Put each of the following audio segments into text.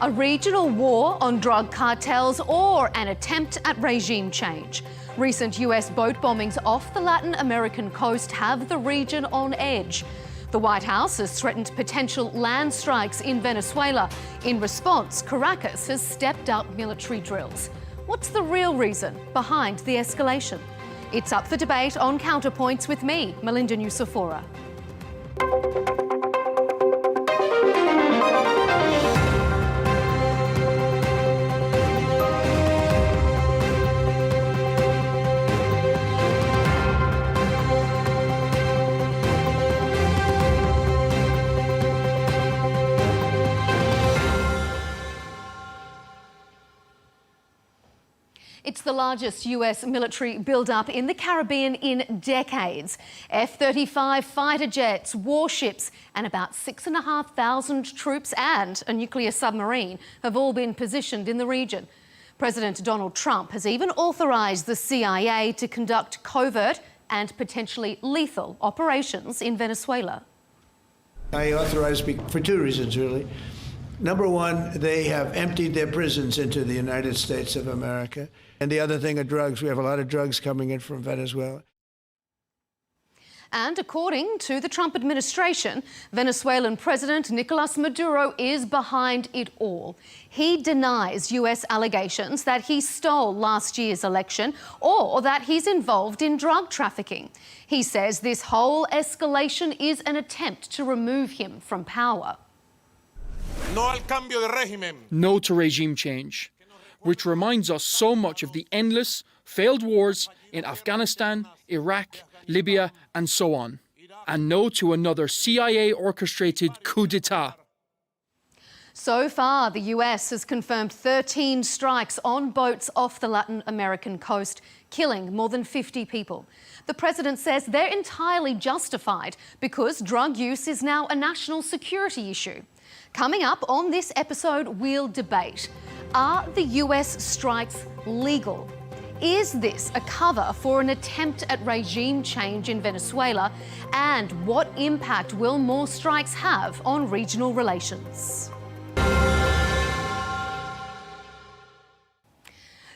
A regional war on drug cartels or an attempt at regime change? Recent US boat bombings off the Latin American coast have the region on edge. The White House has threatened potential land strikes in Venezuela. In response, Caracas has stepped up military drills. What's the real reason behind the escalation? It's up for debate on Counterpoints with me, Melinda Nucifora. It's the largest US military build-up in the Caribbean in decades. F-35 fighter jets, warships, and about 6,500 troops and a nuclear submarine have all been positioned in the region. President Donald Trump has even authorised the CIA to conduct covert and potentially lethal operations in Venezuela. I authorized for two reasons, really. Number one, they have emptied their prisons into the United States of America. And the other thing are drugs. We have a lot of drugs coming in from Venezuela. And according to the Trump administration, Venezuelan President Nicolas Maduro is behind it all. He denies US allegations that he stole last year's election or that he's involved in drug trafficking. He says this whole escalation is an attempt to remove him from power. No to regime change, which reminds us so much of the endless, failed wars in Afghanistan, Iraq, Libya, and so on. And no to another CIA-orchestrated coup d'etat. So far, the US has confirmed 13 strikes on boats off the Latin American coast, killing more than 50 people. The president says they're entirely justified because drug use is now a national security issue. Coming up on this episode, we'll debate. Are the US strikes legal? Is this a cover for an attempt at regime change in Venezuela? And what impact will more strikes have on regional relations?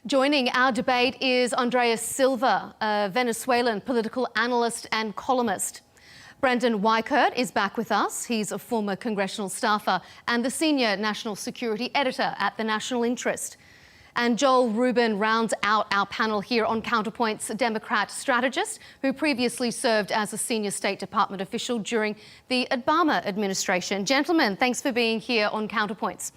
Joining our debate is Andreas Silva, a Venezuelan political analyst and columnist. Brendan Weichert is back with us. He's a former congressional staffer and the senior national security editor at the National Interest. And Joel Rubin rounds out our panel here on Counterpoints, Democrat strategist who previously served as a senior State Department official during the Obama administration. Gentlemen, thanks for being here on Counterpoints.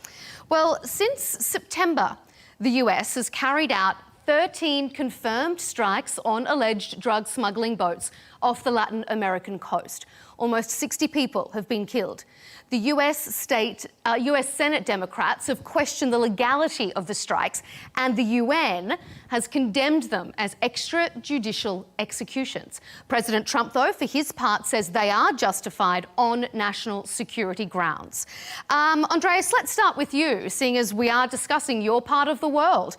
Well, since September, the US has carried out 13 confirmed strikes on alleged drug smuggling boats off the Latin American coast. Almost 60 people have been killed. The US Senate Democrats have questioned the legality of the strikes, and the UN has condemned them as extrajudicial executions. President Trump, though, for his part, says they are justified on national security grounds. Andreas, let's start with you, seeing as we are discussing your part of the world.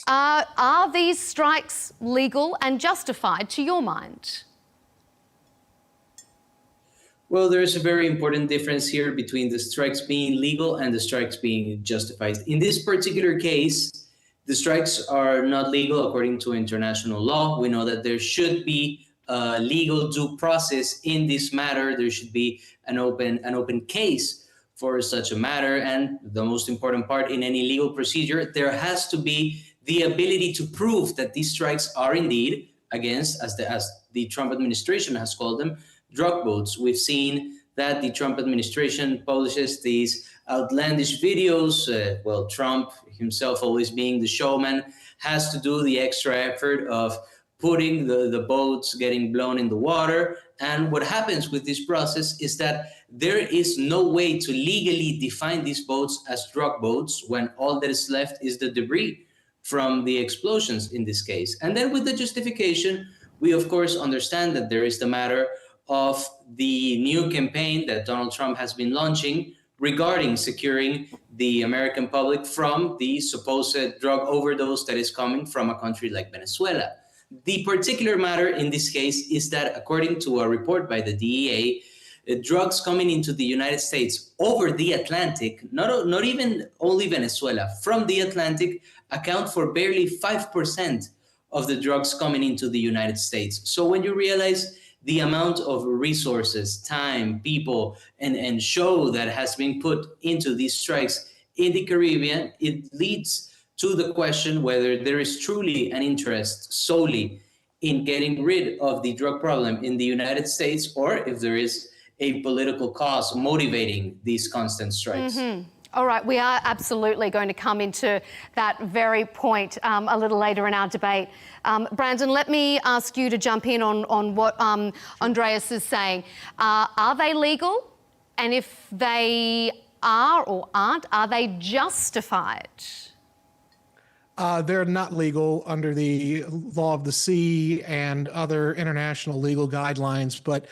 Are these strikes legal and justified to your mind? Well, there's a very important difference here between the strikes being legal and the strikes being justified. In this particular case, the strikes are not legal according to international law. We know that there should be a legal due process in this matter. There should be an open case for such a matter. And the most important part in any legal procedure, there has to be the ability to prove that these strikes are indeed against, as the Trump administration has called them, drug boats. We've seen that the Trump administration publishes these outlandish videos. Trump himself, always being the showman, has to do the extra effort of putting the boats getting blown in the water. And what happens with this process is that there is no way to legally define these boats as drug boats when all that is left is the debris from the explosions in this case. And then with the justification, we of course understand that there is the matter of the new campaign that Donald Trump has been launching regarding securing the American public from the supposed drug overdose that is coming from a country like Venezuela. The particular matter in this case is that according to a report by the DEA, drugs coming into the United States over the Atlantic, not even only Venezuela, from the Atlantic, account for barely 5% of the drugs coming into the United States. So when you realize the amount of resources, time, people, and show that has been put into these strikes in the Caribbean, it leads to the question whether there is truly an interest solely in getting rid of the drug problem in the United States, or if there is a political cause motivating these constant strikes. Mm-hmm. All right, we are absolutely going to come into that very point a little later in our debate. Brandon, let me ask you to jump in on what Andreas is saying. Are they legal? And if they are or aren't, are they justified? They're not legal under the law of the sea and other international legal guidelines, but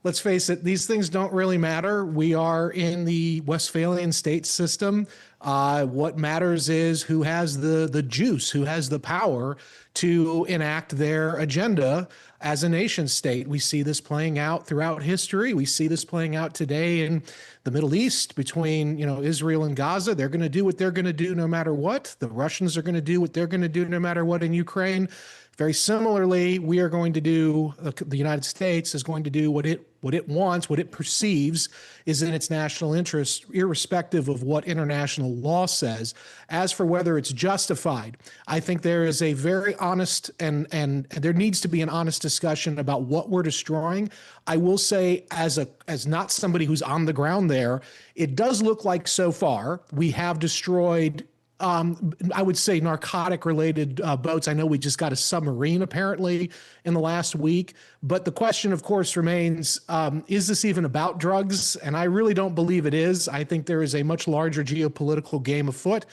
let's face it, these things don't really matter. We are in the Westphalian state system. What matters is who has the juice, who has the power to enact their agenda as a nation state. We see this playing out throughout history. We see this playing out today in the Middle East between, Israel and Gaza. They're going to do what they're going to do no matter what. The Russians are going to do what they're going to do no matter what in Ukraine. Very similarly, we are going to do, the United States is going to do what it wants, what it perceives is in its national interest, irrespective of what international law says. As for whether it's justified, I think there is a very honest and there needs to be an honest discussion about what we're destroying. I will say, as not somebody who's on the ground there, it does look like so far we have destroyed I would say narcotic-related boats. I know we just got a submarine apparently in the last week, but the question, of course, remains, is this even about drugs? And I really don't believe it is. I think there is a much larger geopolitical game afoot.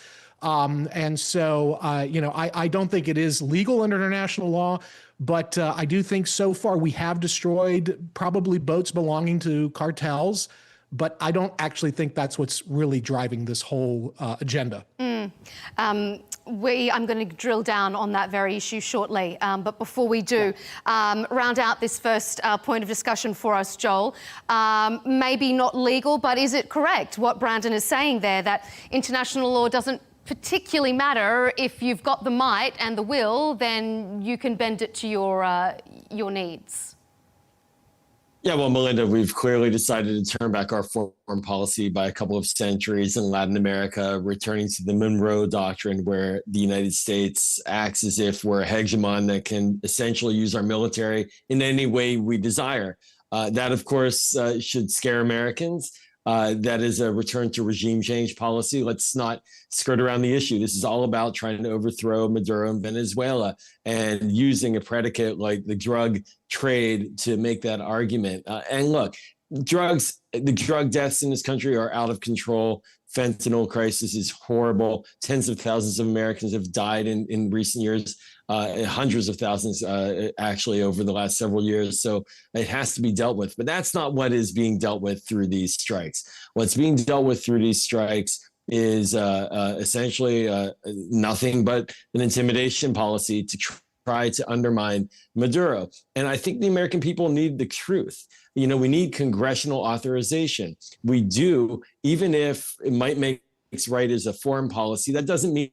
And so, I don't think it is legal under international law, but I do think so far we have destroyed probably boats belonging to cartels. But I don't actually think that's what's really driving this whole agenda. I'm going to drill down on that very issue shortly. But before we do, round out this first point of discussion for us, Joel. Maybe not legal, but is it correct what Brandon is saying there, that international law doesn't particularly matter? If you've got the might and the will, then you can bend it to your needs? Yeah, well, Melinda, we've clearly decided to turn back our foreign policy by a couple of centuries in Latin America, returning to the Monroe Doctrine, where the United States acts as if we're a hegemon that can essentially use our military in any way we desire. That, of course, should scare Americans. That is a return to regime change policy. Let's not skirt around the issue. This is all about trying to overthrow Maduro in Venezuela and using a predicate like the drug trade to make that argument. And look, the drug deaths in this country are out of control. Fentanyl crisis is horrible. Tens of thousands of Americans have died in recent years. Hundreds of thousands actually over the last several years. So it has to be dealt with. But that's not what is being dealt with through these strikes. What's being dealt with through these strikes is essentially nothing but an intimidation policy to try to undermine Maduro. And I think the American people need the truth. We need congressional authorization. We do, even if it might make it right as a foreign policy, that doesn't mean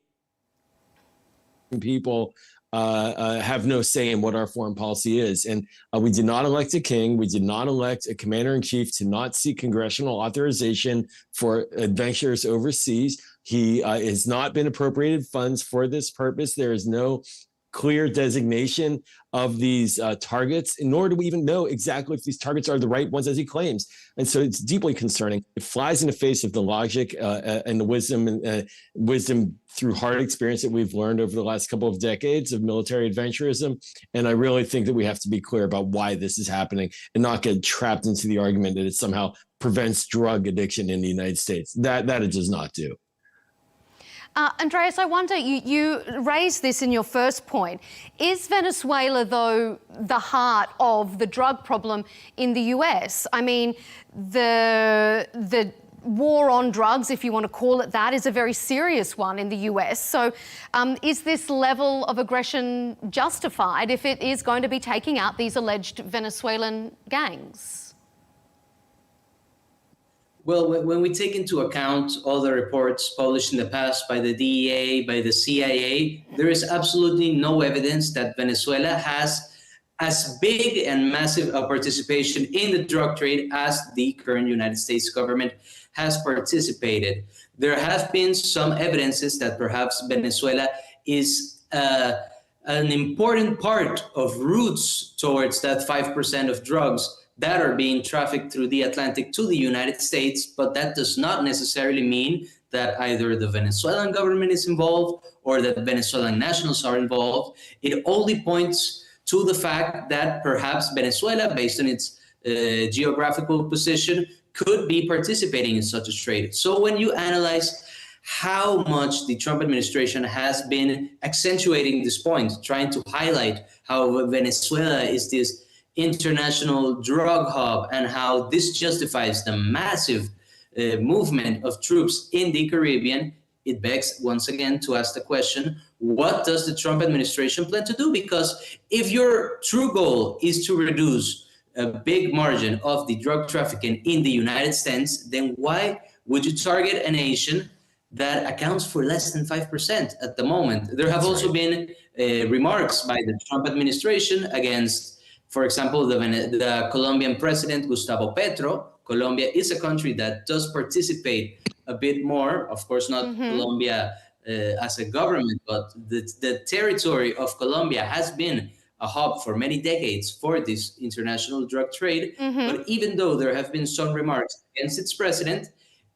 people have no say in what our foreign policy is. And we did not elect a king. We did not elect a commander-in-chief to not seek congressional authorization for adventures overseas. He has not been appropriated funds for this purpose. There is no clear designation of these targets, nor do we even know exactly if these targets are the right ones as he claims. And so it's deeply concerning. It flies in the face of the logic and the wisdom through hard experience that we've learned over the last couple of decades of military adventurism. And I really think that we have to be clear about why this is happening and not get trapped into the argument that it somehow prevents drug addiction in the United States. That it does not do. Andreas, I wonder, you raised this in your first point. Is Venezuela, though, the heart of the drug problem in the US? I mean, the war on drugs, if you want to call it that, is a very serious one in the US. So is this level of aggression justified if it is going to be taking out these alleged Venezuelan gangs? Well, when we take into account all the reports published in the past by the DEA, by the CIA, there is absolutely no evidence that Venezuela has as big and massive a participation in the drug trade as the current United States government has participated. There have been some evidences that perhaps Venezuela is an important part of routes towards that 5% of drugs that are being trafficked through the Atlantic to the United States, but that does not necessarily mean that either the Venezuelan government is involved or that Venezuelan nationals are involved. It only points to the fact that perhaps Venezuela, based on its geographical position, could be participating in such a trade. So when you analyze how much the Trump administration has been accentuating this point, trying to highlight how Venezuela is this international drug hub and how this justifies the massive movement of troops in the Caribbean, it begs once again to ask the question, what does the Trump administration plan to do? Because if your true goal is to reduce a big margin of the drug trafficking in the United States, then why would you target a nation that accounts for less than 5% at the moment? There have also been remarks by the Trump administration against, for example, the Colombian president, Gustavo Petro. Colombia is a country that does participate a bit more, of course, not Colombia as a government, but the territory of Colombia has been a hub for many decades for this international drug trade. But even though there have been some remarks against its president,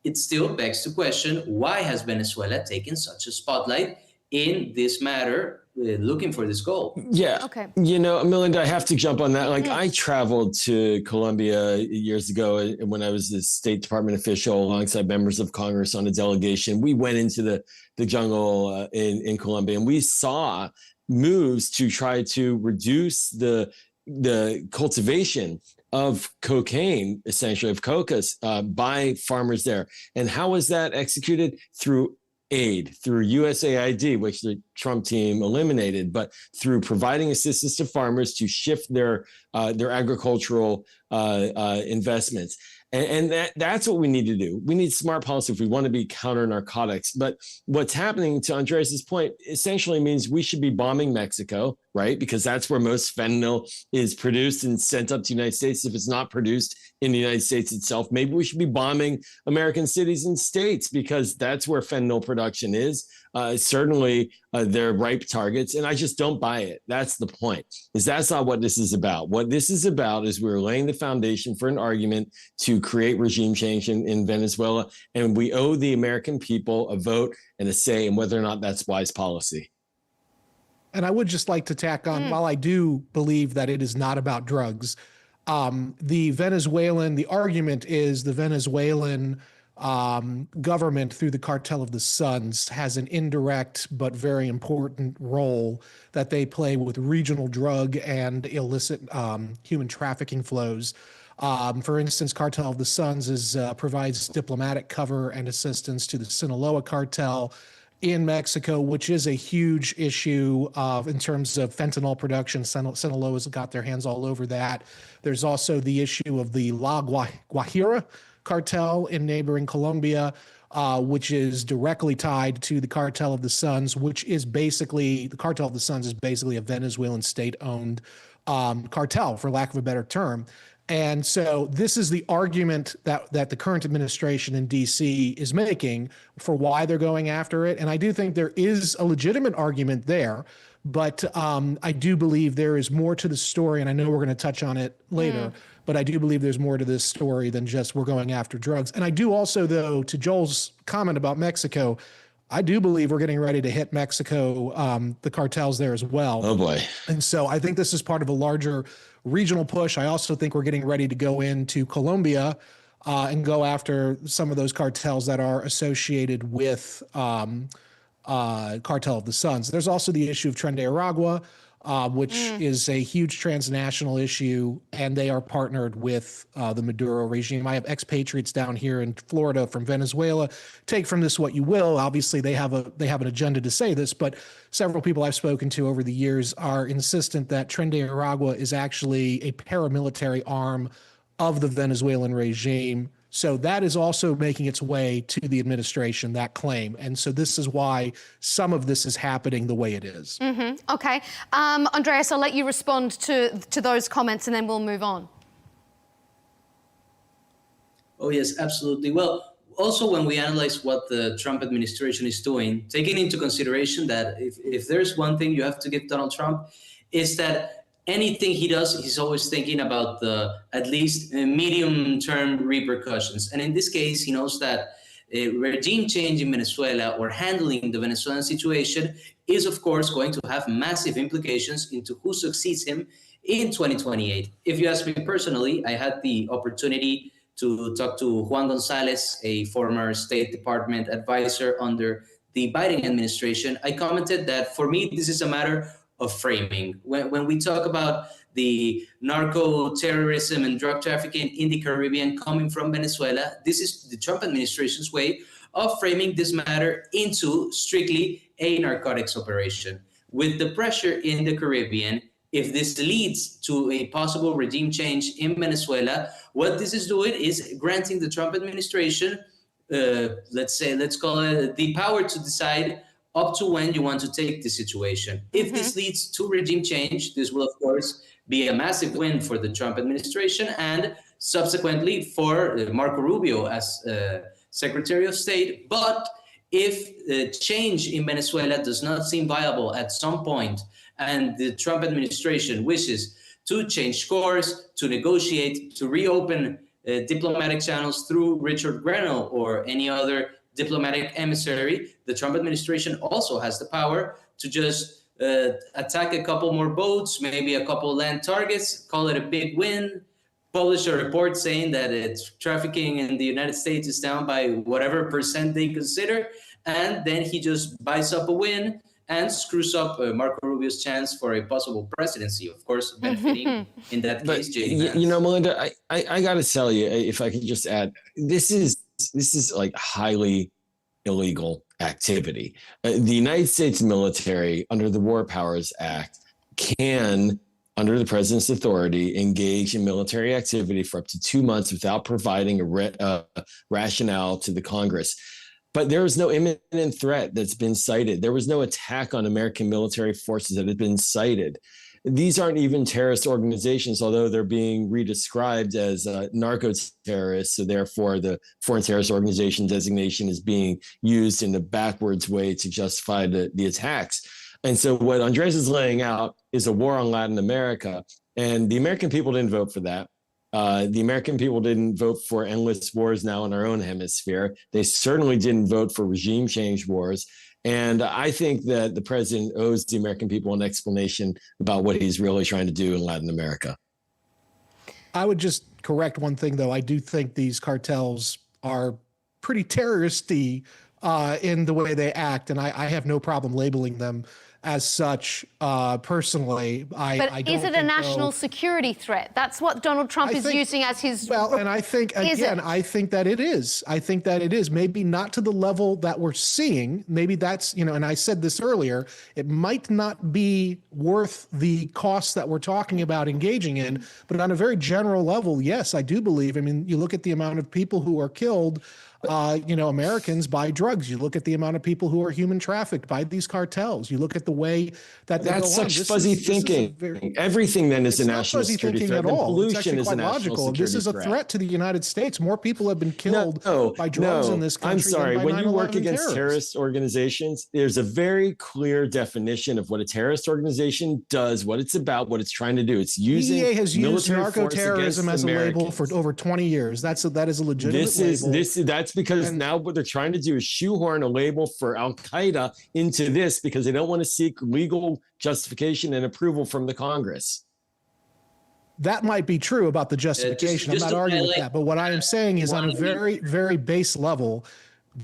it still begs to question, why has Venezuela taken such a spotlight in this matter, looking for this goal? Yeah. Okay. You know, Melinda, I have to jump on that. Like, I traveled to Colombia years ago when I was a State Department official alongside members of Congress on a delegation. We went into the jungle in Colombia, and we saw moves to try to reduce the cultivation of cocaine, essentially of coca, by farmers there. And how was that executed? Through aid, through USAID, which the Trump team eliminated, but through providing assistance to farmers to shift their agricultural investments. And that's what we need to do. We need smart policy if we want to be counter narcotics. But what's happening, to Andres' point, essentially means we should be bombing Mexico, right? Because that's where most fentanyl is produced and sent up to the United States. If it's not produced in the United States itself, maybe we should be bombing American cities and states, because that's where fentanyl production is. Certainly, they're ripe targets, and I just don't buy it. That's the point. That's not what this is about. What this is about is we're laying the foundation for an argument to create regime change in Venezuela, and we owe the American people a vote and a say in whether or not that's wise policy. And I would just like to tack on, while I do believe that it is not about drugs, the argument is the Venezuelan government, through the Cartel of the Suns, has an indirect but very important role that they play with regional drug and illicit human trafficking flows. For instance, Cartel of the Suns provides diplomatic cover and assistance to the Sinaloa cartel in Mexico, which is a huge issue in terms of fentanyl production. Sinaloa's got their hands all over that. There's also the issue of the La Guajira cartel in neighboring Colombia, which is directly tied to the Cartel of the Suns, which is basically, the Cartel of the Suns is basically a Venezuelan state-owned cartel, for lack of a better term. And so this is the argument that the current administration in D.C. is making for why they're going after it. And I do think there is a legitimate argument there, but I do believe there is more to the story, and I know we're going to touch on it later, but I do believe there's more to this story than just we're going after drugs. And I do also, though, to Joel's comment about Mexico, I do believe we're getting ready to hit Mexico, the cartels there as well. Oh, boy. And so I think this is part of a larger regional push. I also think we're getting ready to go into Colombia and go after some of those cartels that are associated with Cartel of the Suns. There's also the issue of Tren de Aragua, which is a huge transnational issue, and they are partnered with the Maduro regime. I have expatriates down here in Florida from Venezuela. Take from this what you will. Obviously, they have an agenda to say this, but several people I've spoken to over the years are insistent that Tren de Aragua is actually a paramilitary arm of the Venezuelan regime, So that is also making its way to the administration, that claim. And so this is why some of this is happening the way it is. Okay. Andreas, I'll let you respond to those comments and then we'll move on. Oh, yes, absolutely. Well, also when we analyze what the Trump administration is doing, taking into consideration that if there's one thing you have to give Donald Trump, is that anything he does, he's always thinking about the at least medium-term repercussions. And in this case, he knows that a regime change in Venezuela or handling the Venezuelan situation is, of course, going to have massive implications into who succeeds him in 2028. If you ask me personally, I had the opportunity to talk to Juan Gonzalez, a former State Department advisor under the Biden administration. I commented that for me, this is a matter of framing. When we talk about the narco-terrorism and drug trafficking in the Caribbean coming from Venezuela, this is the Trump administration's way of framing this matter into strictly a narcotics operation. With the pressure in the Caribbean, if this leads to a possible regime change in Venezuela, what this is doing is granting the Trump administration, let's call it the power to decide up to when you want to take the situation. If this leads to regime change, this will, of course, be a massive win for the Trump administration and subsequently for Marco Rubio as Secretary of State. But if change in Venezuela does not seem viable at some point and the Trump administration wishes to change course, to negotiate, to reopen diplomatic channels through Richard Grenell or any other diplomatic emissary, the Trump administration also has the power to just attack a couple more boats, maybe a couple land targets, call it a big win, publish a report saying that it's trafficking in the United States is down by whatever percent they consider, and then he just buys up a win and screws up Marco Rubio's chance for a possible presidency, of course, benefiting in that case, JD. You know, Melinda, I got to tell you, if I could just add, this is like highly illegal activity. The United States military, under the War Powers Act, can, under the president's authority, engage in military activity for up to 2 months without providing a rationale to the Congress. But there is no imminent threat that's been cited. There was no attack on American military forces that had been cited. These aren't even terrorist organizations, although they're being redescribed as narco-terrorists. So therefore, the foreign terrorist organization designation is being used in a backwards way to justify the attacks. And so what Andres is laying out is a war on Latin America. And the American people didn't vote for that. The American people didn't vote for endless wars now in our own hemisphere. They certainly didn't vote for regime change wars. And I think that the president owes the American people an explanation about what he's really trying to do in Latin America. I would just correct one thing, though. I do think these cartels are pretty terroristy in the way they act, and I have no problem labeling them as such personally. But is it a national security threat? That's what Donald Trump is using as his... Well, and I think, again, I think that it is. I think that it is. Maybe not to the level that we're seeing. Maybe that's, you know, and I said this earlier, it might not be worth the costs that we're talking about engaging in, but on a very general level, yes, I do believe. I mean, you look at the amount of people who are killed, you know, Americans buy drugs. You look at the amount of people who are human trafficked by these cartels. You look at the way that they that's go on. Such fuzzy thinking. Everything then is a national security threat. At all. Pollution it's actually is quite a national logical. security This is a threat to the United States. More people have been killed by drugs in this country. I'm sorry. Than by When you work against terrorists. terrorist organizations, there's a very clear definition of what a terrorist organization does, what it's about, what it's trying to do. It's using DEA has used narco-terrorism as a Americans. label for over 20 years. That is a legitimate label. That's because now what they're trying to do is shoehorn a label for Al-Qaeda into this because they don't want to seek legal justification and approval from the Congress. That might be true about the justification. I'm not arguing with that. But what I am saying is on a very, very base level,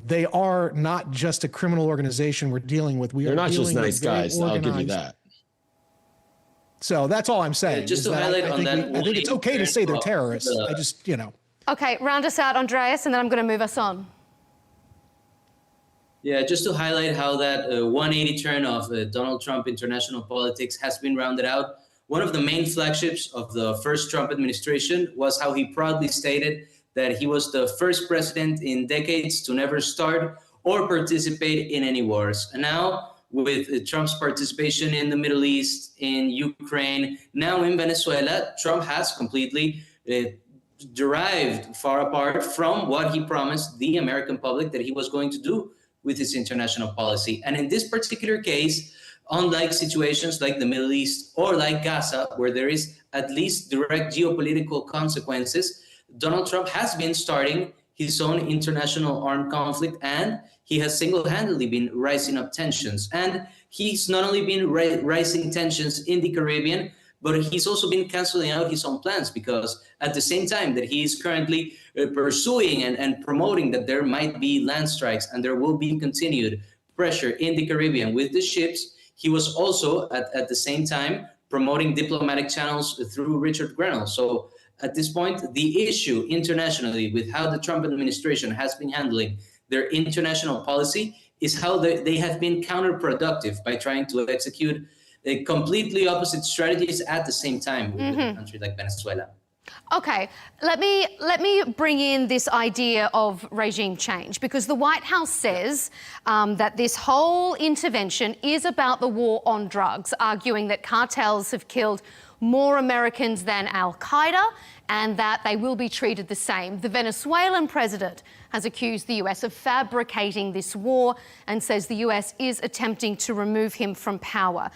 they are not just a criminal organization we're dealing with. They're not just nice guys. I'll give you that. So that's all I'm saying. Just to highlight on that, I think it's okay to say they're terrorists. I just, you know. Okay, round us out, Andreas, and then I'm going to move us on. Yeah, just to highlight how that 180 turn of Donald Trump international politics has been rounded out. One of the main flagships of the first Trump administration was how he proudly stated that he was the first president in decades to never start or participate in any wars. And now, with Trump's participation in the Middle East, in Ukraine, now in Venezuela, Trump has completely derived far apart from what he promised the American public that he was going to do with his international policy. And in this particular case, unlike situations like the Middle East or like Gaza, where there is at least direct geopolitical consequences, Donald Trump has been starting his own international armed conflict, and he has single-handedly been rising up tensions. And he's not only been rising tensions in the Caribbean, but he's also been canceling out his own plans, because at the same time that he is currently pursuing and promoting that there might be land strikes and there will be continued pressure in the Caribbean with the ships, he was also at the same time promoting diplomatic channels through Richard Grenell. So at this point, the issue internationally with how the Trump administration has been handling their international policy is how they have been counterproductive by trying to execute completely opposite strategies at the same time with a country like Venezuela. Okay, let me bring in this idea of regime change, because the White House says that this whole intervention is about the war on drugs, arguing that cartels have killed more Americans than Al-Qaeda and that they will be treated the same. The Venezuelan president has accused the US of fabricating this war and says the US is attempting to remove him from power.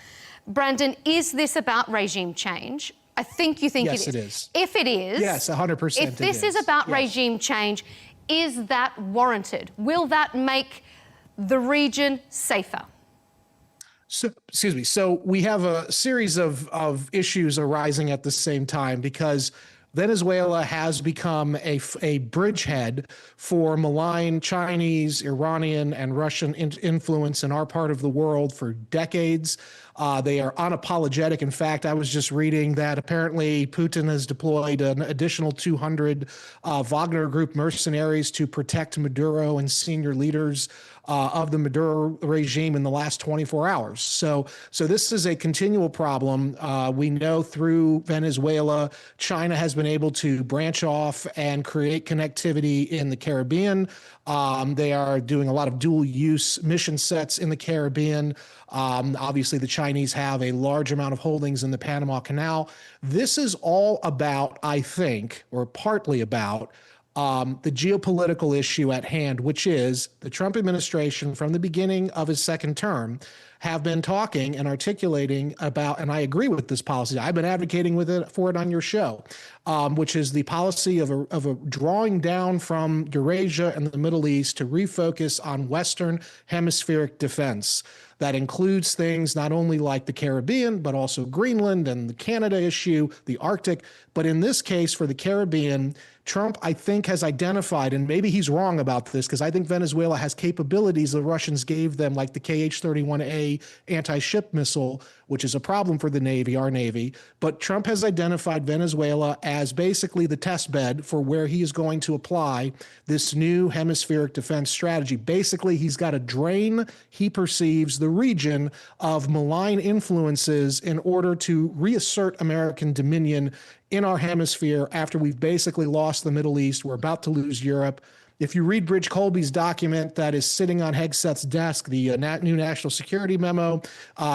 Brandon, is this about regime change? I think you think yes, it is. It is. If it is, yes, 100%. If this is about regime change, is that warranted? Will that make the region safer? So, excuse me. So we have a series of issues arising at the same time, because Venezuela has become a bridgehead for malign Chinese, Iranian, and Russian influence in our part of the world for decades. They are unapologetic. In fact, I was just reading that apparently Putin has deployed an additional 200 Wagner Group mercenaries to protect Maduro and senior leaders of the Maduro regime in the last 24 hours. So this is a continual problem. We know through Venezuela, China has been able to branch off and create connectivity in the Caribbean. They are doing a lot of dual use mission sets in the Caribbean. Obviously, the Chinese have a large amount of holdings in the Panama Canal. This is all about, I think, or partly about, the geopolitical issue at hand, which is the Trump administration from the beginning of his second term have been talking and articulating about, and I agree with this policy, I've been advocating for it on your show, which is the policy of a drawing down from Eurasia and the Middle East to refocus on Western hemispheric defense. That includes things not only like the Caribbean, but also Greenland and the Canada issue, the Arctic. But in this case, for the Caribbean, Trump, I think, has identified, and maybe he's wrong about this, because I think Venezuela has capabilities the Russians gave them, like the KH-31A anti-ship missile, which is a problem for the Navy, our Navy. But Trump has identified Venezuela as basically the test bed for where he is going to apply this new hemispheric defense strategy. Basically, he's got to drain, he perceives, the region of malign influences in order to reassert American dominion in our hemisphere after we've basically lost the Middle East. We're about to lose Europe. If you read Bridge Colby's document that is sitting on Hegseth's desk, the new national security memo,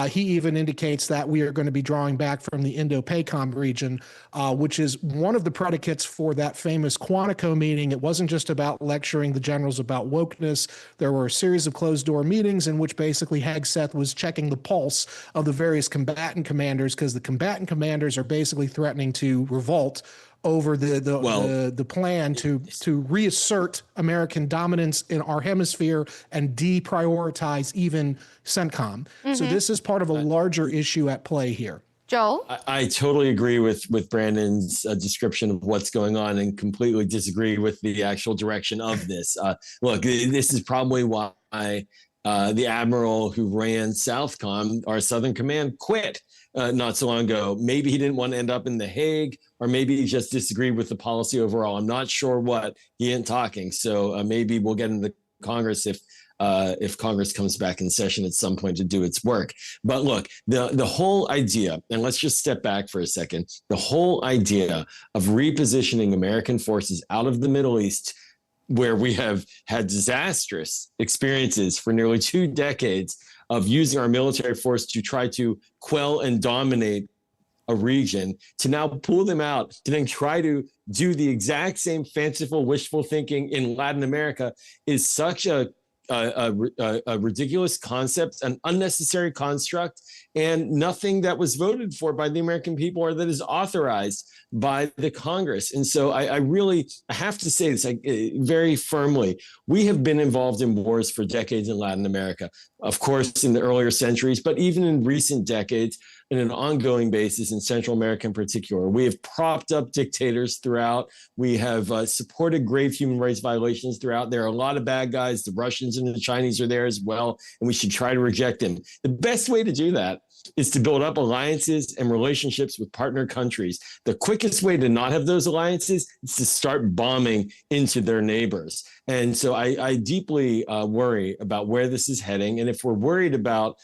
he even indicates that we are going to be drawing back from the Indo-PACOM region, which is one of the predicates for that famous Quantico meeting. It wasn't just about lecturing the generals about wokeness. There were a series of closed-door meetings in which basically Hegseth was checking the pulse of the various combatant commanders, because the combatant commanders are basically threatening to revolt over the plan to reassert American dominance in our hemisphere and deprioritize even CENTCOM. So this is part of a larger issue at play here. Joel? I totally agree with Brandon's description of what's going on and completely disagree with the actual direction of this. Look, this is probably why the admiral who ran Southcom, our Southern Command, quit not so long ago. Maybe he didn't want to end up in The Hague, or maybe he just disagreed with the policy overall. I'm not sure what. He ain't talking. So maybe we'll get into Congress if if Congress comes back in session at some point to do its work. But look, the whole idea, and let's just step back for a second, the whole idea of repositioning American forces out of the Middle East, where we have had disastrous experiences for nearly 2 decades of using our military force to try to quell and dominate a region, to now pull them out, to then try to do the exact same fanciful, wishful thinking in Latin America is such a ridiculous concept, an unnecessary construct, and nothing that was voted for by the American people or that is authorized by the Congress. And so I have to say this very firmly. We have been involved in wars for decades in Latin America, of course, in the earlier centuries, but even in recent decades, in an ongoing basis in Central America in particular. We have propped up dictators throughout. We have supported grave human rights violations throughout. There are a lot of bad guys. The Russians and the Chinese are there as well, and we should try to reject them. The best way to do that is to build up alliances and relationships with partner countries. The quickest way to not have those alliances is to start bombing into their neighbors. And so I deeply worry about where this is heading. And if we're worried about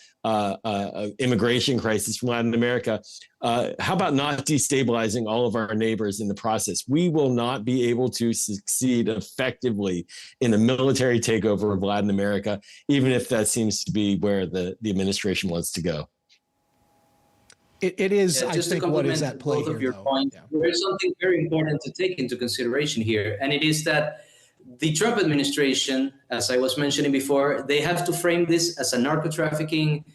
immigration crisis from Latin America, how about not destabilizing all of our neighbors in the process? We will not be able to succeed effectively in a military takeover of Latin America, even if that seems to be where the administration wants to go. It is, I think, what is at play both of your points. Yeah. There's something very important to take into consideration here, and it is that the Trump administration, as I was mentioning before, they have to frame this as a narco-trafficking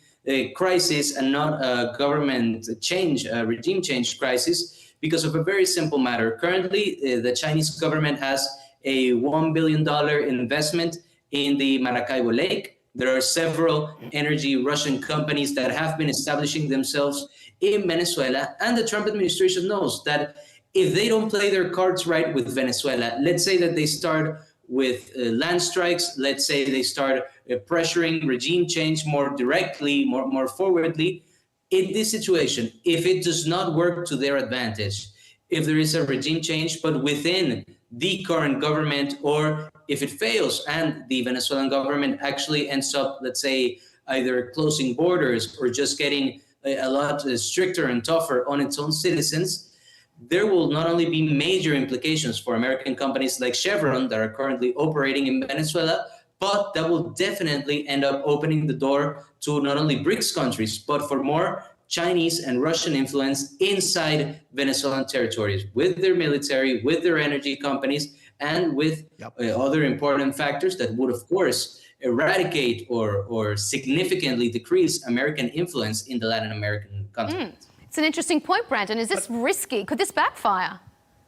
crisis and not a government change, regime change crisis, because of a very simple matter. Currently, the Chinese government has a $1 billion investment in the Maracaibo Lake. There are several energy Russian companies that have been establishing themselves in Venezuela, and the Trump administration knows that if they don't play their cards right with Venezuela, let's say that they start with land strikes, let's say they start pressuring regime change more directly, more forwardly, in this situation, if it does not work to their advantage, if there is a regime change, but within the current government, or if it fails and the Venezuelan government actually ends up, let's say, either closing borders or just getting a lot stricter and tougher on its own citizens, there will not only be major implications for American companies like Chevron that are currently operating in Venezuela, but that will definitely end up opening the door to not only BRICS countries, but for more Chinese and Russian influence inside Venezuelan territories with their military, with their energy companies, and with other important factors that would, of course, eradicate or significantly decrease American influence in the Latin American continent. It's an interesting point, Brandon. Is this risky? Could this backfire?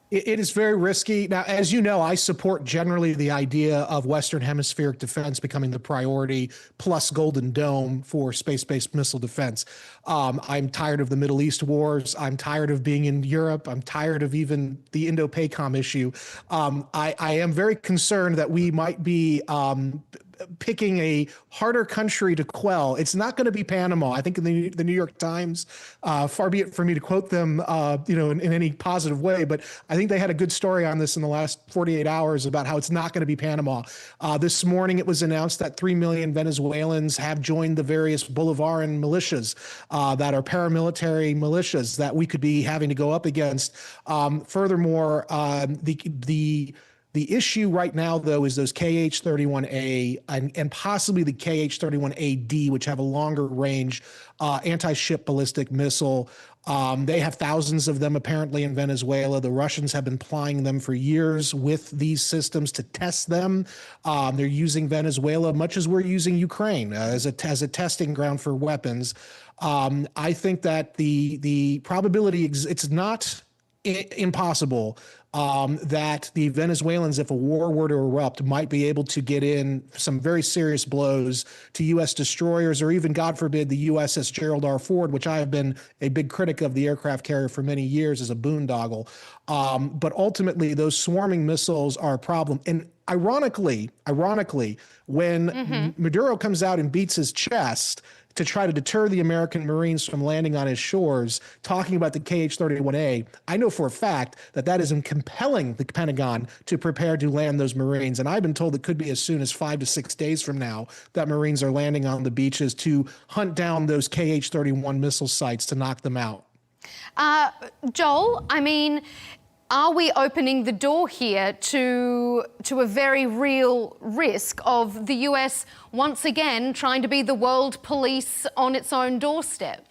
It is very risky. Now, as you know, I support generally the idea of Western hemispheric defense becoming the priority plus Golden Dome for space-based missile defense. I'm tired of the Middle East wars. I'm tired of being in Europe. I'm tired of even the Indo-PACOM issue. I am very concerned that we might be picking a harder country to quell. It's not going to be Panama. I think in the New York Times, far be it for me to quote them, in any positive way, but I think they had a good story on this in the last 48 hours about how it's not going to be Panama. This morning, it was announced that 3 million Venezuelans have joined the various Bolivarian militias that are paramilitary militias that we could be having to go up against. Furthermore, the issue right now, though, is those KH-31A and possibly the KH-31AD, which have a longer range anti-ship ballistic missile. They have thousands of them apparently in Venezuela. The Russians have been plying them for years with these systems to test them. They're using Venezuela much as we're using Ukraine as a testing ground for weapons. I think that the probability, it's not impossible that the Venezuelans, if a war were to erupt, might be able to get in some very serious blows to U.S. destroyers or even, God forbid, the USS Gerald R. Ford, which I have been a big critic of the aircraft carrier for many years as a boondoggle. But ultimately, those swarming missiles are a problem. And ironically, when Maduro comes out and beats his chest, to try to deter the American Marines from landing on his shores, talking about the KH-31A, I know for a fact that that is compelling the Pentagon to prepare to land those Marines. And I've been told it could be as soon as 5 to 6 days from now that Marines are landing on the beaches to hunt down those KH-31 missile sites to knock them out. Joel, I mean, are we opening the door here to a very real risk of the US once again trying to be the world police on its own doorstep?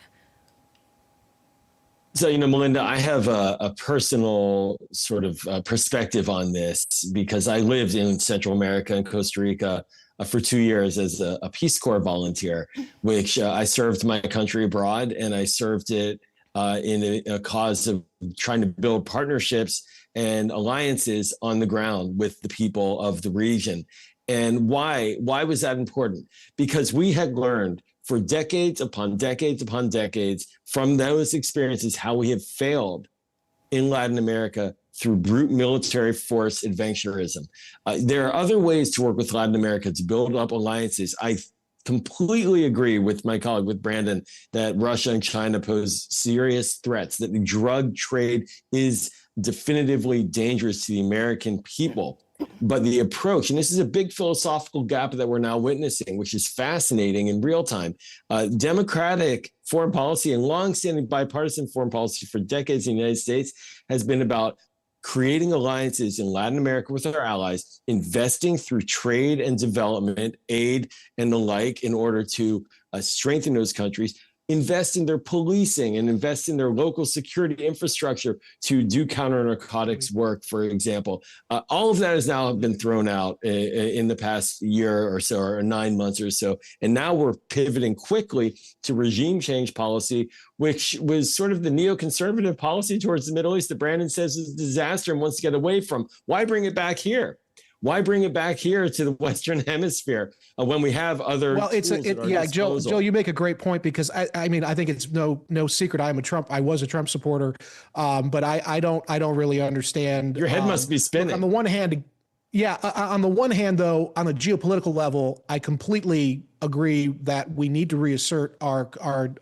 So, Melinda, I have a personal sort of perspective on this because I lived in Central America and Costa Rica for 2 years as a Peace Corps volunteer, which I served my country abroad, and I served it in a cause of trying to build partnerships and alliances on the ground with the people of the region. And why was that important? Because we had learned for decades upon decades upon decades from those experiences how we have failed in Latin America through brute military force adventurism. There are other ways to work with Latin America to build up alliances. I completely agree with my colleague, with Brandon, that Russia and China pose serious threats, that the drug trade is definitively dangerous to the American people. But the approach, and this is a big philosophical gap that we're now witnessing, which is fascinating in real time. Democratic foreign policy and longstanding bipartisan foreign policy for decades in the United States has been about creating alliances in Latin America with our allies, investing through trade and development, aid and the like, in order to strengthen those countries, invest in their policing and invest in their local security infrastructure to do counter-narcotics work, for example. All of that has now been thrown out in the past year or so, or 9 months or so. And now we're pivoting quickly to regime change policy, which was sort of the neoconservative policy towards the Middle East that Brandon says is a disaster and wants to get away from. Why bring it back here? Why bring it back here to the Western Hemisphere when we have other? Well, Joe, you make a great point, because I mean, I think it's no secret I was a Trump supporter, but I don't really understand. Your head must be spinning. On the one hand, on the one hand, though, on a geopolitical level, I completely agree that we need to reassert our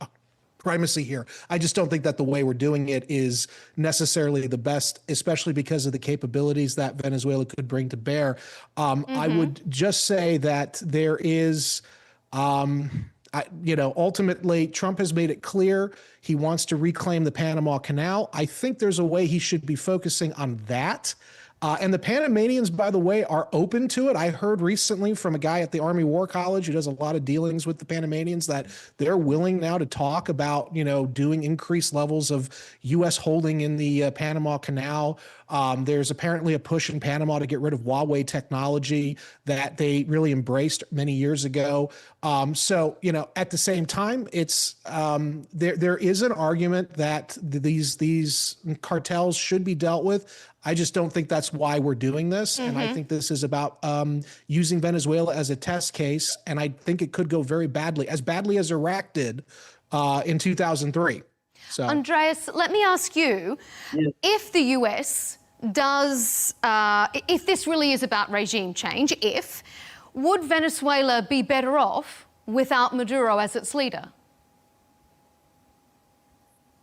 primacy here. I just don't think that the way we're doing it is necessarily the best, especially because of the capabilities that Venezuela could bring to bear. I would just say that there is, ultimately, Trump has made it clear he wants to reclaim the Panama Canal. I think there's a way he should be focusing on that. And the Panamanians, by the way, are open to it. I heard recently from a guy at the Army War College who does a lot of dealings with the Panamanians that they're willing now to talk about, doing increased levels of U.S. holding in the Panama Canal. There's apparently a push in Panama to get rid of Huawei technology that they really embraced many years ago. So, at the same time, it's there is an argument that these cartels should be dealt with. I just don't think that's why we're doing this. And I think this is about using Venezuela as a test case. And I think it could go very badly as Iraq did in 2003. So, Andreas, let me ask you, if the US does, if this really is about regime change, would Venezuela be better off without Maduro as its leader?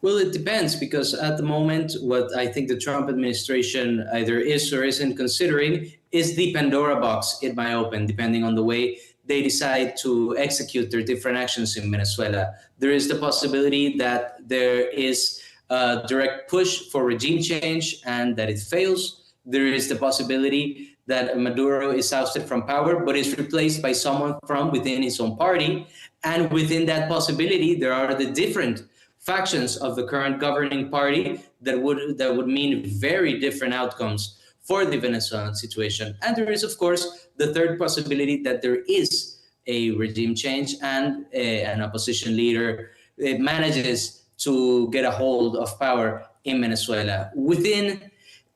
Well, it depends, because at the moment, what I think the Trump administration either is or isn't considering is the Pandora box it might open, depending on the way they decide to execute their different actions in Venezuela. There is the possibility that there is a direct push for regime change and that it fails. There is the possibility that Maduro is ousted from power, but is replaced by someone from within his own party. And within that possibility, there are the different factions of the current governing party that would mean very different outcomes for the Venezuelan situation. And there is, of course, the third possibility that there is a regime change and an opposition leader manages to get a hold of power in Venezuela. Within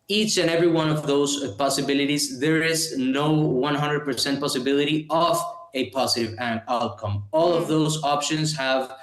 each and every one of those possibilities, there is no 100% possibility of a positive outcome. All of those options have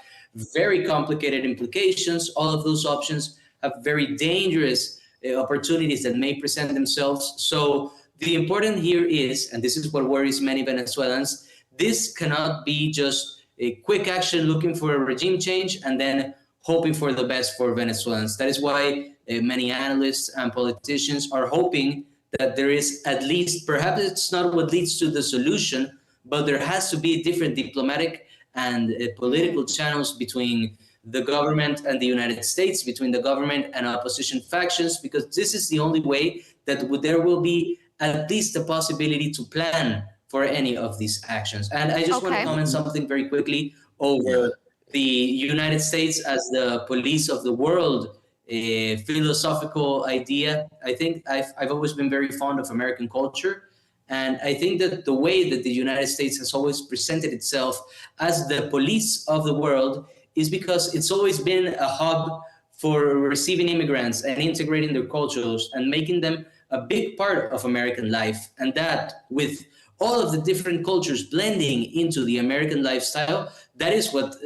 very complicated implications. All of those options have very dangerous opportunities that may present themselves. So the important here is, and this is what worries many Venezuelans, this cannot be just a quick action looking for a regime change and then hoping for the best for Venezuelans. That is why many analysts and politicians are hoping that there is at least, perhaps it's not what leads to the solution, but there has to be different diplomatic and political channels between the government and the United States, between the government and opposition factions, because this is the only way that there will be at least the possibility to plan for any of these actions. And I just want to comment something very quickly over the United States as the police of the world, a philosophical idea. I think I've always been very fond of American culture. And I think that the way that the United States has always presented itself as the police of the world is because it's always been a hub for receiving immigrants and integrating their cultures and making them a big part of American life. And that, with all of the different cultures blending into the American lifestyle, that is what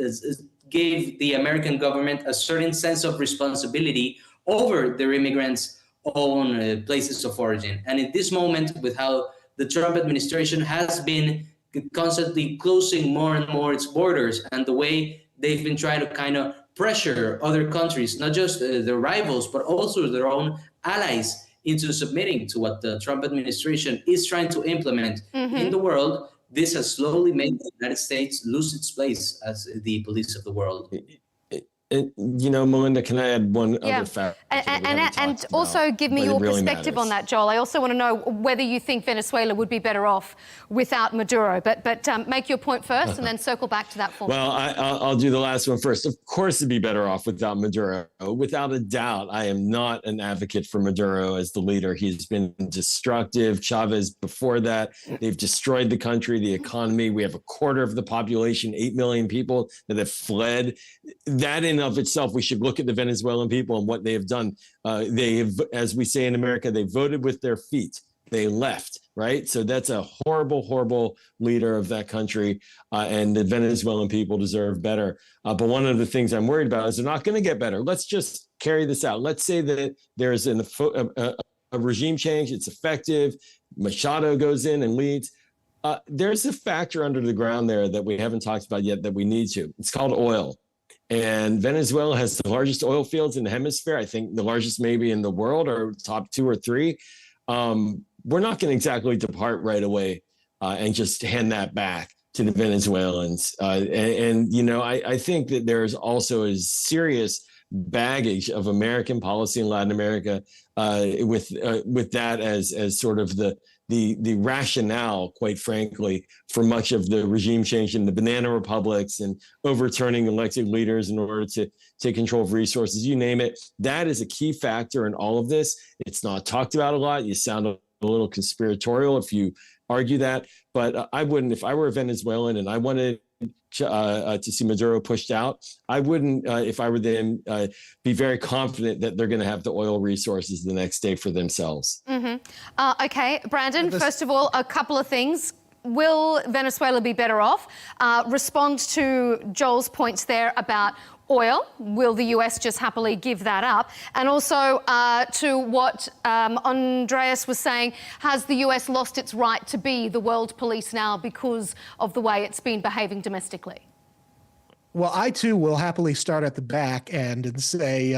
gave the American government a certain sense of responsibility over their immigrants' own places of origin. And in this moment, with how the Trump administration has been constantly closing more and more its borders, and the way they've been trying to kind of pressure other countries, not just their rivals, but also their own allies, into submitting to what the Trump administration is trying to implement in the world, this has slowly made the United States lose its place as the police of the world. You know, Melinda, can I add one other fact? And also give me your perspective on that, Joel. I also want to know whether you think Venezuela would be better off without Maduro. But make your point first and then circle back to that for me. Well, I'll do the last one first. Of course, it'd be better off without Maduro. Without a doubt, I am not an advocate for Maduro as the leader. He's been destructive. Chavez before that, they've destroyed the country, the economy. We have a quarter of the population, 8 million people that have fled. That in of itself, we should look at the Venezuelan people and what they have done. They have, as we say in America, they voted with their feet. They left, right? So that's a horrible, horrible leader of that country. And the Venezuelan people deserve better. But one of the things I'm worried about is they're not going to get better. Let's just carry this out. Let's say that there's a regime change. It's effective. Machado goes in and leads. There's a factor under the ground there that we haven't talked about yet that we need to. It's called oil. And Venezuela has the largest oil fields in the hemisphere. I think the largest maybe in the world, or top 2 or 3. We're not going to exactly depart right away and just hand that back to the Venezuelans. You know, I think that there's also a serious baggage of American policy in Latin America with that as sort of the rationale, quite frankly, for much of the regime change in the banana republics and overturning elected leaders in order to take control of resources, you name it. That is a key factor in all of this. It's not talked about a lot. You sound a little conspiratorial if you argue that, but I wouldn't. If I were a Venezuelan and I wanted to see Maduro pushed out, I wouldn't, if I were them, be very confident that they're going to have the oil resources the next day for themselves. Okay, Brandon, first of all, a couple of things. Will Venezuela be better off? Respond to Joel's points there about oil. Will the US just happily give that up? And also to what Andreas was saying, has the US lost its right to be the world police now because of the way it's been behaving domestically? Well, I too will happily start at the back end and say,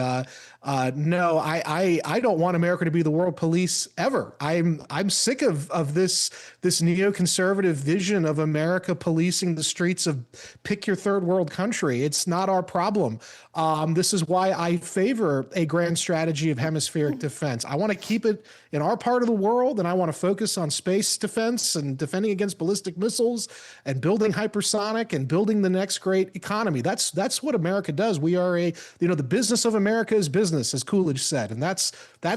no, I don't want America to be the world police ever. I'm sick of this neoconservative vision of America policing the streets of pick your third world country. It's not our problem. This is why I favor a grand strategy of hemispheric defense. I want to keep it in our part of the world, and I want to focus on space defense and defending against ballistic missiles and building hypersonic and building the next great economy. That's what America does. We are the business of America is business, as Coolidge said, and that's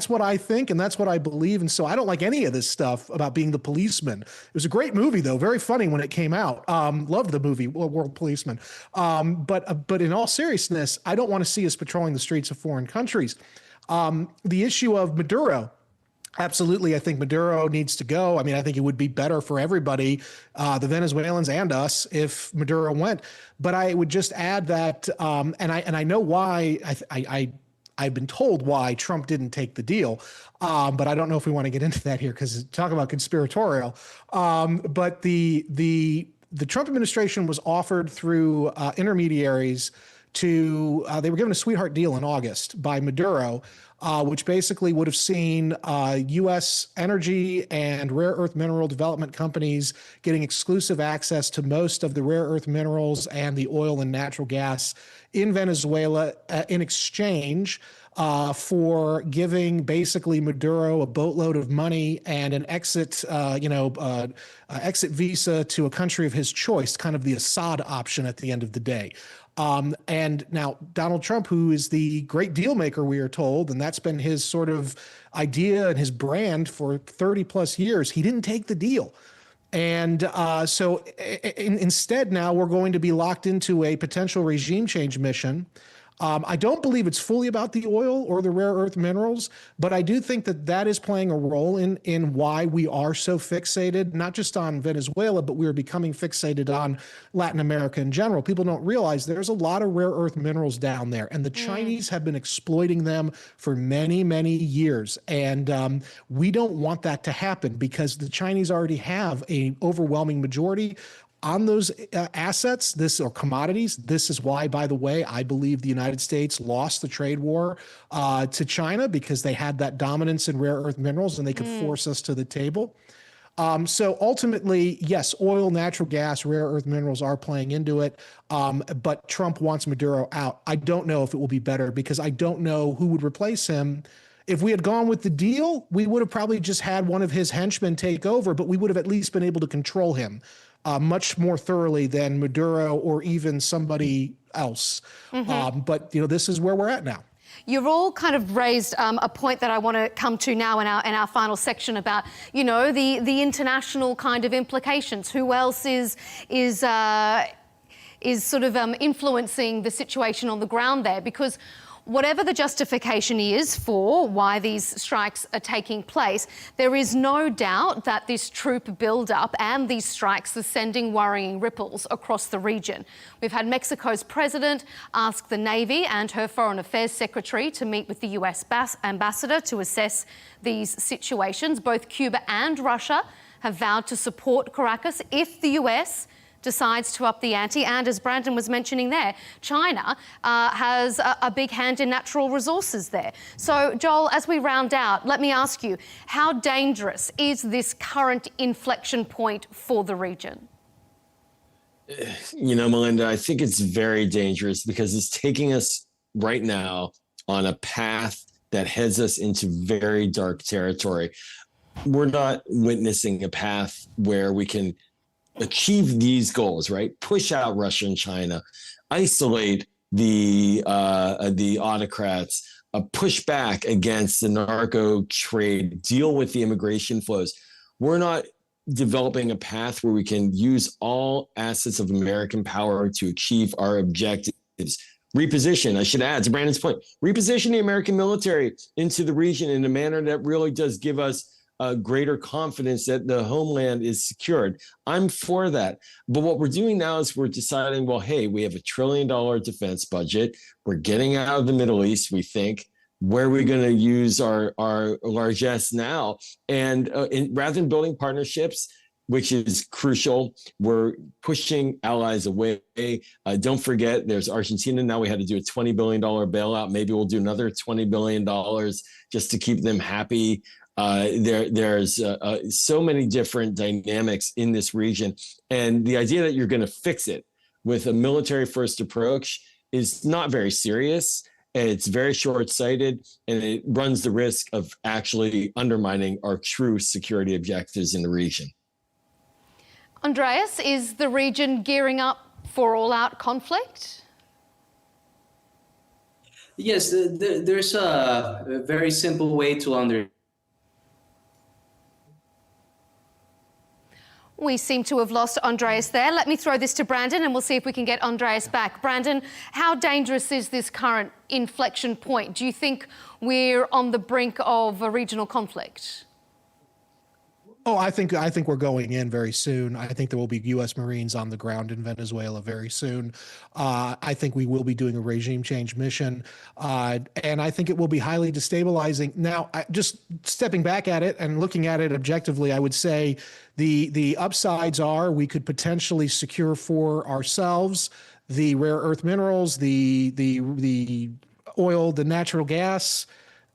what I think and that's what I believe. And so I don't like any of this stuff about being the policeman. It was a great movie, though, very funny when it came out. Loved the movie World Policeman. But in all seriousness, I don't want to see us patrolling the streets of foreign countries. The issue of Maduro. Absolutely. I think Maduro needs to go. I mean, I think it would be better for everybody, the Venezuelans and us, if Maduro went. But I would just add that, and I know why. I've been told why Trump didn't take the deal, but I don't know if we want to get into that here because talk about conspiratorial. But the the Trump administration was offered through intermediaries to, they were given a sweetheart deal in August by Maduro, which basically would have seen U.S. energy and rare earth mineral development companies getting exclusive access to most of the rare earth minerals and the oil and natural gas in Venezuela in exchange for giving basically Maduro a boatload of money and an exit, exit visa to a country of his choice, kind of the Assad option at the end of the day. And now Donald Trump, who is the great deal maker, we are told, and that's been his sort of idea and his brand for 30 plus years, he didn't take the deal. And so instead now we're going to be locked into a potential regime change mission. I don't believe it's fully about the oil or the rare earth minerals, but I do think that that is playing a role in why we are so fixated, not just on Venezuela, but we are becoming fixated on Latin America in general. People don't realize there's a lot of rare earth minerals down there, and the Chinese have been exploiting them for many, many years. And we don't want that to happen because the Chinese already have an overwhelming majority on those assets, or commodities. This is why, by the way, I believe the United States lost the trade war to China, because they had that dominance in rare earth minerals and they could force us to the table. So ultimately, yes, oil, natural gas, rare earth minerals are playing into it, but Trump wants Maduro out. I don't know if it will be better, because I don't know who would replace him. If we had gone with the deal, we would have probably just had one of his henchmen take over, but we would have at least been able to control him much more thoroughly than Maduro or even somebody else. But this is where we're at now. You've all kind of raised a point that I want to come to now in our final section about, the international kind of implications. Who else is sort of influencing the situation on the ground there? Because whatever the justification is for why these strikes are taking place, there is no doubt that this troop build-up and these strikes are sending worrying ripples across the region. We've had Mexico's president ask the Navy and her Foreign Affairs Secretary to meet with the US ambassador to assess these situations. Both Cuba and Russia have vowed to support Caracas if the US decides to up the ante. And as Brandon was mentioning there, China has a big hand in natural resources there. So, Joel, as we round out, let me ask you, how dangerous is this current inflection point for the region? Melinda, I think it's very dangerous because it's taking us right now on a path that heads us into very dark territory. We're not witnessing a path where we can achieve these goals, right? Push out Russia and China, isolate the autocrats, push back against the narco trade, deal with the immigration flows. We're not developing a path where we can use all assets of American power to achieve our objectives. Reposition, I should add to Brandon's point, reposition the American military into the region in a manner that really does give us greater confidence that the homeland is secured. I'm for that. But what we're doing now is we're deciding, well, hey, we have $1 trillion defense budget. We're getting out of the Middle East, we think. Where are we going to use our largesse now? And rather than building partnerships, which is crucial, we're pushing allies away. Don't forget, there's Argentina. Now we had to do a $20 billion bailout. Maybe we'll do another $20 billion just to keep them happy. There's so many different dynamics in this region. And the idea that you're going to fix it with a military first approach is not very serious. And it's very short-sighted, and it runs the risk of actually undermining our true security objectives in the region. Andreas, is the region gearing up for all-out conflict? Yes, there's a very simple way to understand. We seem to have lost Andreas there. Let me throw this to Brandon and we'll see if we can get Andreas back. Brandon, how dangerous is this current inflection point? Do you think we're on the brink of a regional conflict? Oh, I think we're going in very soon. I think there will be U.S. Marines on the ground in Venezuela very soon. I think we will be doing a regime change mission, and I think it will be highly destabilizing. Now, just stepping back at it and looking at it objectively, I would say the upsides are we could potentially secure for ourselves the rare earth minerals, the oil, the natural gas.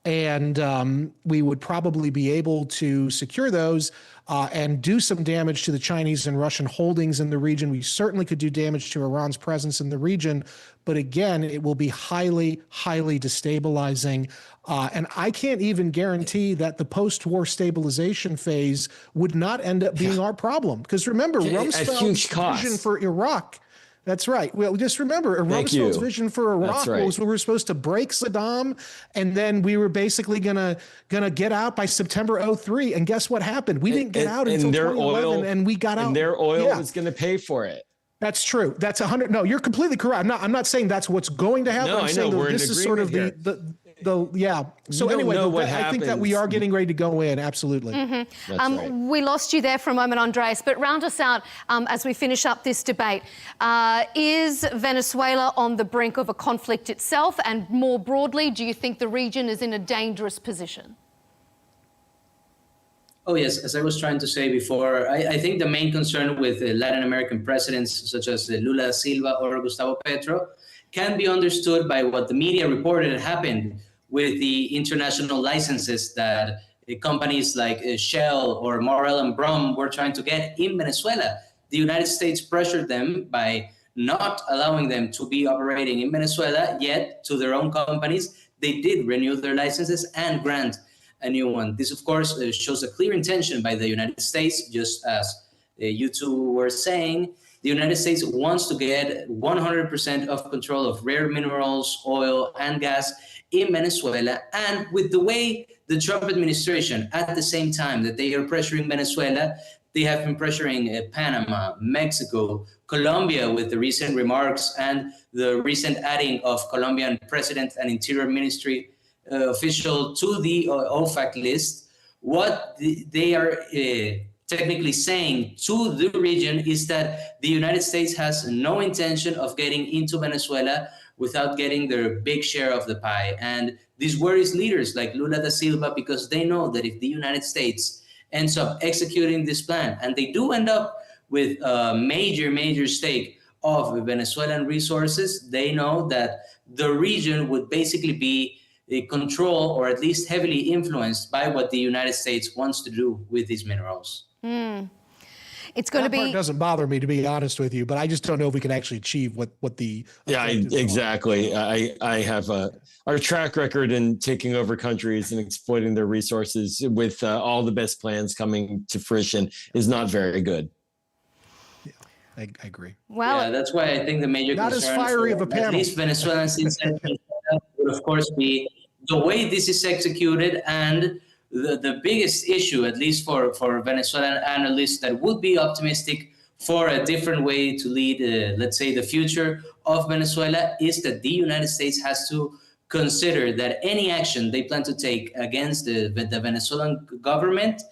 And we would probably be able to secure those and do some damage to the Chinese and Russian holdings in the region. We certainly could do damage to Iran's presence in the region. But again, it will be highly, highly destabilizing. And I can't even guarantee that the post-war stabilization phase would not end up being our problem. Because remember, Rumsfeld's vision for Iraq. That's right. Well, just remember, Rumsfeld's vision for Iraq was we were supposed to break Saddam, and then we were basically gonna get out by September 2003. And guess what happened? We didn't get out until 2011, and we got out. And their oil was going to pay for it. That's true. That's 100. No, you're completely correct. I'm not saying that's what's going to happen. No, I'm saying we're this is sort of yeah. So anyway, I think that we are getting ready to go in. Absolutely. Mm-hmm. Right. We lost you there for a moment, Andreas, but round us out as we finish up this debate. Is Venezuela on the brink of a conflict itself? And more broadly, do you think the region is in a dangerous position? Oh, yes. As I was trying to say before, I think the main concern with Latin American presidents such as Lula da Silva or Gustavo Petro can be understood by what the media reported happened with the international licenses that companies like Shell or Morel and Brom were trying to get in Venezuela. The United States pressured them by not allowing them to be operating in Venezuela, yet to their own companies, they did renew their licenses and grant a new one. This, of course, shows a clear intention by the United States, just as you two were saying. The United States wants to get 100% of control of rare minerals, oil, and gas in Venezuela. And with the way the Trump administration, at the same time that they are pressuring Venezuela, they have been pressuring Panama, Mexico, Colombia with the recent remarks and the recent adding of Colombian President and Interior Ministry official to the OFAC list. What they are technically saying to the region is that the United States has no intention of getting into Venezuela without getting their big share of the pie. And this worries leaders like Lula da Silva because they know that if the United States ends up executing this plan, and they do end up with a major stake of Venezuelan resources, they know that the region would basically be controlled or at least heavily influenced by what the United States wants to do with these minerals. It's going to be. Part doesn't bother me, to be honest with you, but I just don't know if we can actually achieve what the. Yeah, exactly. I have our track record in taking over countries and exploiting their resources with all the best plans coming to fruition is not very good. Yeah, I agree. Well, yeah, that's why I think the major not concern as fiery of a panel. At least Venezuelans inside would, of course, be the way this is executed, and the biggest issue, at least for Venezuelan analysts that would be optimistic for a different way to lead, let's say, the future of Venezuela, is that the United States has to consider that any action they plan to take against the Venezuelan government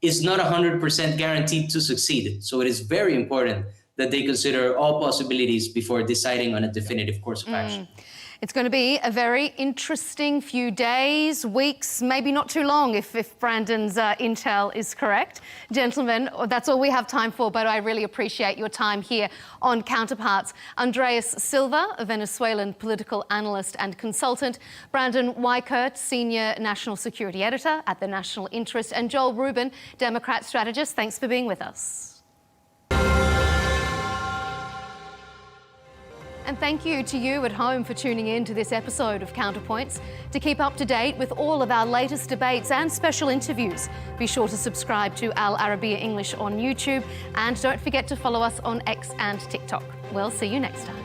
is not 100% guaranteed to succeed. So it is very important that they consider all possibilities before deciding on a definitive course of action. It's going to be a very interesting few days, weeks, maybe not too long if Brandon's intel is correct. Gentlemen, that's all we have time for, but I really appreciate your time here on Counterparts. Andreas Silva, a Venezuelan political analyst and consultant, Brandon Weichert, Senior National Security Editor at the National Interest, and Joel Rubin, Democrat strategist. Thanks for being with us. And thank you to you at home for tuning in to this episode of Counterpoints. To keep up to date with all of our latest debates and special interviews, be sure to subscribe to Al Arabiya English on YouTube, and don't forget to follow us on X and TikTok. We'll see you next time.